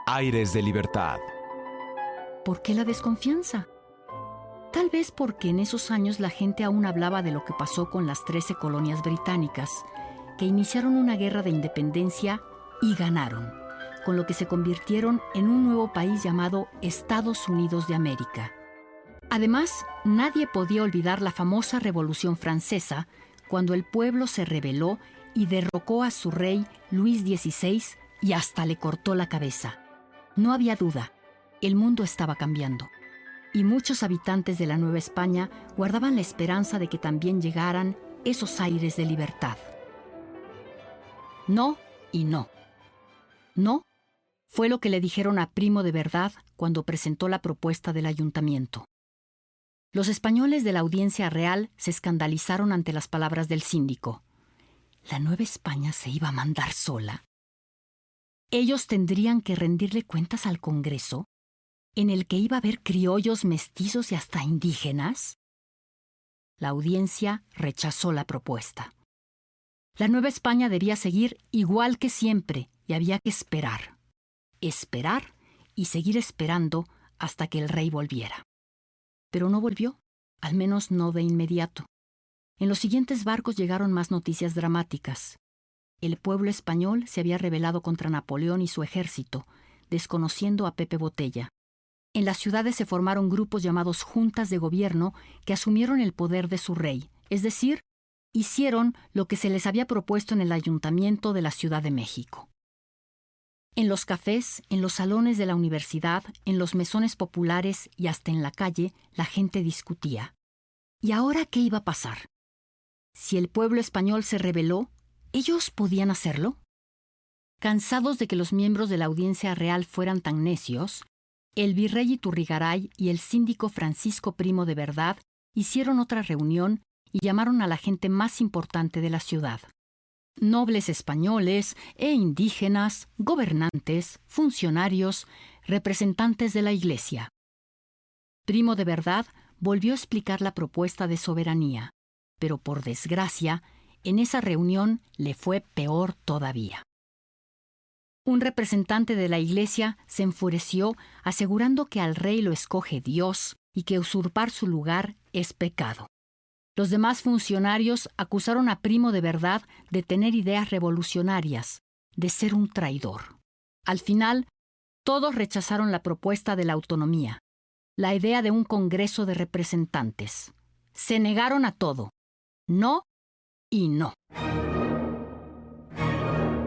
Aires de libertad. ¿Por qué la desconfianza? Tal vez porque en esos años la gente aún hablaba de lo que pasó con las 13 colonias británicas, que iniciaron una guerra de independencia y ganaron, con lo que se convirtieron en un nuevo país llamado Estados Unidos de América. Además, nadie podía olvidar la famosa Revolución Francesa, cuando el pueblo se rebeló y derrocó a su rey Luis XVI y hasta le cortó la cabeza. No había duda, el mundo estaba cambiando. Y muchos habitantes de la Nueva España guardaban la esperanza de que también llegaran esos aires de libertad. No y no. No fue lo que le dijeron a Primo de Verdad cuando presentó la propuesta del ayuntamiento. Los españoles de la Audiencia Real se escandalizaron ante las palabras del síndico. ¿La Nueva España se iba a mandar sola? ¿Ellos tendrían que rendirle cuentas al Congreso, en el que iba a haber criollos, mestizos y hasta indígenas? La audiencia rechazó la propuesta. La Nueva España debía seguir igual que siempre y había que esperar. Esperar y seguir esperando hasta que el rey volviera. Pero no volvió, al menos no de inmediato. En los siguientes barcos llegaron más noticias dramáticas. El pueblo español se había rebelado contra Napoleón y su ejército, desconociendo a Pepe Botella. En las ciudades se formaron grupos llamados juntas de gobierno que asumieron el poder de su rey, es decir, hicieron lo que se les había propuesto en el ayuntamiento de la Ciudad de México. En los cafés, en los salones de la universidad, en los mesones populares y hasta en la calle, la gente discutía. ¿Y ahora qué iba a pasar? Si el pueblo español se rebeló, ¿ellos podían hacerlo? Cansados de que los miembros de la Audiencia Real fueran tan necios, el virrey Iturrigaray y el síndico Francisco Primo de Verdad hicieron otra reunión y llamaron a la gente más importante de la ciudad. Nobles españoles e indígenas, gobernantes, funcionarios, representantes de la Iglesia. Primo de Verdad volvió a explicar la propuesta de soberanía, pero por desgracia, en esa reunión le fue peor todavía. Un representante de la Iglesia se enfureció asegurando que al rey lo escoge Dios y que usurpar su lugar es pecado. Los demás funcionarios acusaron a Primo de Verdad de tener ideas revolucionarias, de ser un traidor. Al final, todos rechazaron la propuesta de la autonomía, la idea de un Congreso de Representantes. Se negaron a todo. No y no.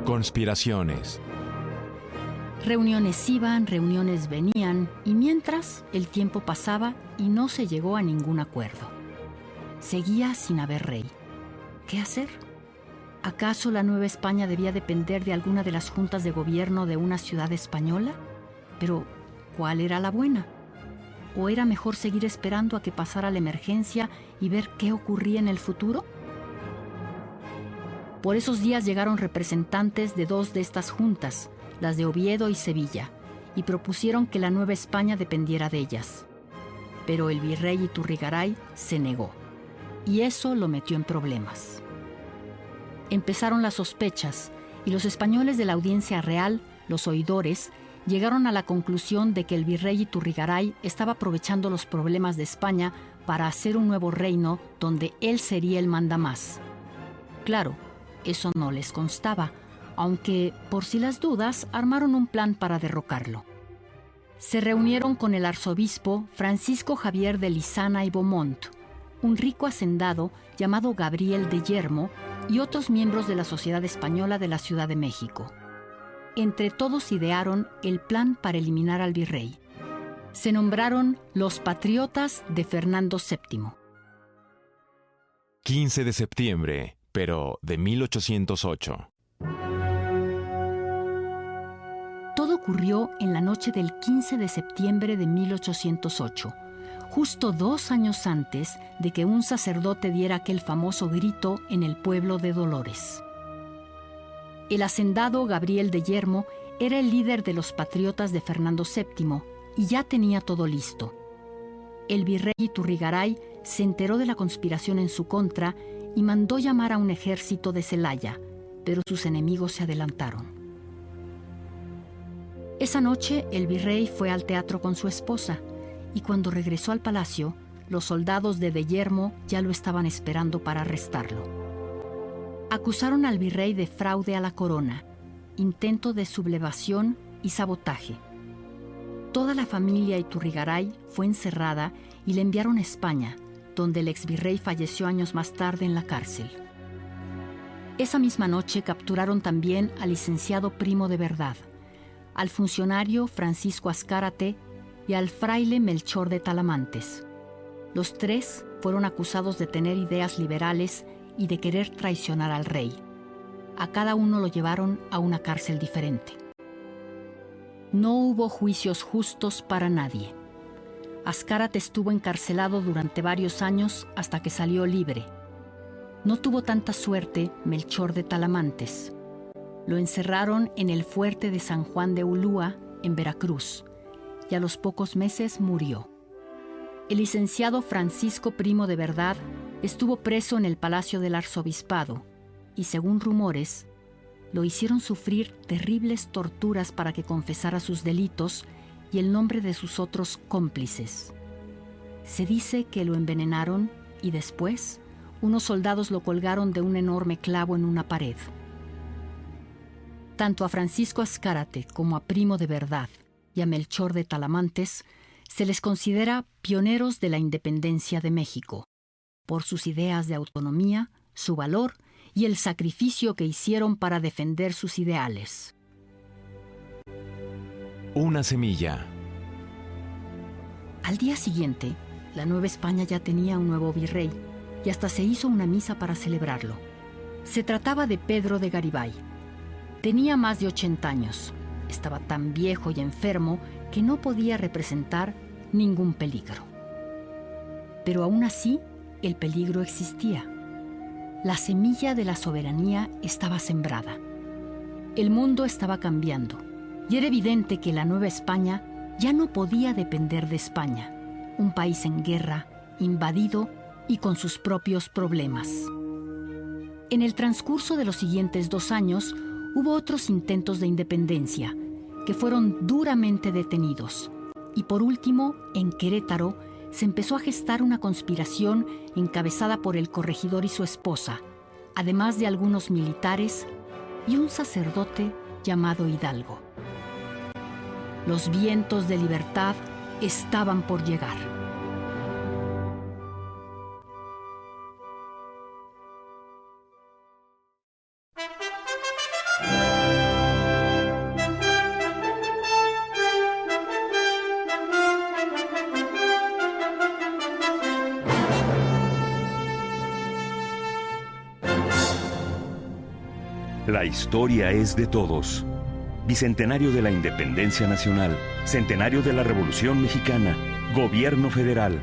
Conspiraciones. Reuniones iban, reuniones venían, y mientras el tiempo pasaba y no se llegó a ningún acuerdo. Seguía sin haber rey. ¿Qué hacer? ¿Acaso la Nueva España debía depender de alguna de las juntas de gobierno de una ciudad española? Pero, ¿cuál era la buena? ¿O era mejor seguir esperando a que pasara la emergencia y ver qué ocurría en el futuro? Por esos días llegaron representantes de dos de estas juntas, las de Oviedo y Sevilla, y propusieron que la Nueva España dependiera de ellas. Pero el virrey Iturrigaray se negó, y eso lo metió en problemas. Empezaron las sospechas, y los españoles de la Audiencia Real, los oidores, llegaron a la conclusión de que el virrey Iturrigaray estaba aprovechando los problemas de España para hacer un nuevo reino donde él sería el mandamás. Claro, eso no les constaba, aunque, por si las dudas, armaron un plan para derrocarlo. Se reunieron con el arzobispo Francisco Javier de Lizana y Beaumont, un rico hacendado llamado Gabriel de Yermo y otros miembros de la Sociedad Española de la Ciudad de México. Entre todos idearon el plan para eliminar al virrey. Se nombraron los Patriotas de Fernando VII. 15 de septiembre, pero de 1808. Todo ocurrió en la noche del 15 de septiembre de 1808, justo 2 años antes de que un sacerdote diera aquel famoso grito en el pueblo de Dolores. El hacendado Gabriel de Yermo era el líder de los patriotas de Fernando VII y ya tenía todo listo. El virrey Iturrigaray se enteró de la conspiración en su contra y mandó llamar a un ejército de Celaya, pero sus enemigos se adelantaron. Esa noche el virrey fue al teatro con su esposa y cuando regresó al palacio, los soldados de Yermo ya lo estaban esperando para arrestarlo. Acusaron al virrey de fraude a la corona, intento de sublevación y sabotaje. Toda la familia Iturrigaray fue encerrada y le enviaron a España, donde el exvirrey falleció años más tarde en la cárcel. Esa misma noche capturaron también al licenciado Primo de Verdad, al funcionario Francisco Azcárate y al fraile Melchor de Talamantes. Los tres fueron acusados de tener ideas liberales y de querer traicionar al rey. A cada uno lo llevaron a una cárcel diferente. No hubo juicios justos para nadie. Azcárate estuvo encarcelado durante varios años hasta que salió libre. No tuvo tanta suerte Melchor de Talamantes. Lo encerraron en el fuerte de San Juan de Ulúa, en Veracruz, y a los pocos meses murió. El licenciado Francisco Primo de Verdad estuvo preso en el Palacio del Arzobispado y, según rumores, lo hicieron sufrir terribles torturas para que confesara sus delitos y el nombre de sus otros cómplices. Se dice que lo envenenaron y después unos soldados lo colgaron de un enorme clavo en una pared. Tanto a Francisco Azcárate como a Primo de Verdad y a Melchor de Talamantes se les considera pioneros de la independencia de México, por sus ideas de autonomía, su valor y el sacrificio que hicieron para defender sus ideales. Una semilla. Al día siguiente, la Nueva España ya tenía un nuevo virrey y hasta se hizo una misa para celebrarlo. Se trataba de Pedro de Garibay. Tenía más de 80 años. Estaba tan viejo y enfermo que no podía representar ningún peligro. Pero aún así, el peligro existía. La semilla de la soberanía estaba sembrada. El mundo estaba cambiando y era evidente que la Nueva España ya no podía depender de España, un país en guerra, invadido y con sus propios problemas. En el transcurso de los siguientes 2 años, hubo otros intentos de independencia que fueron duramente detenidos. Y por último, en Querétaro, se empezó a gestar una conspiración encabezada por el corregidor y su esposa, además de algunos militares y un sacerdote llamado Hidalgo. Los vientos de libertad estaban por llegar. La historia es de todos. Bicentenario de la Independencia Nacional, Centenario de la Revolución Mexicana, Gobierno Federal.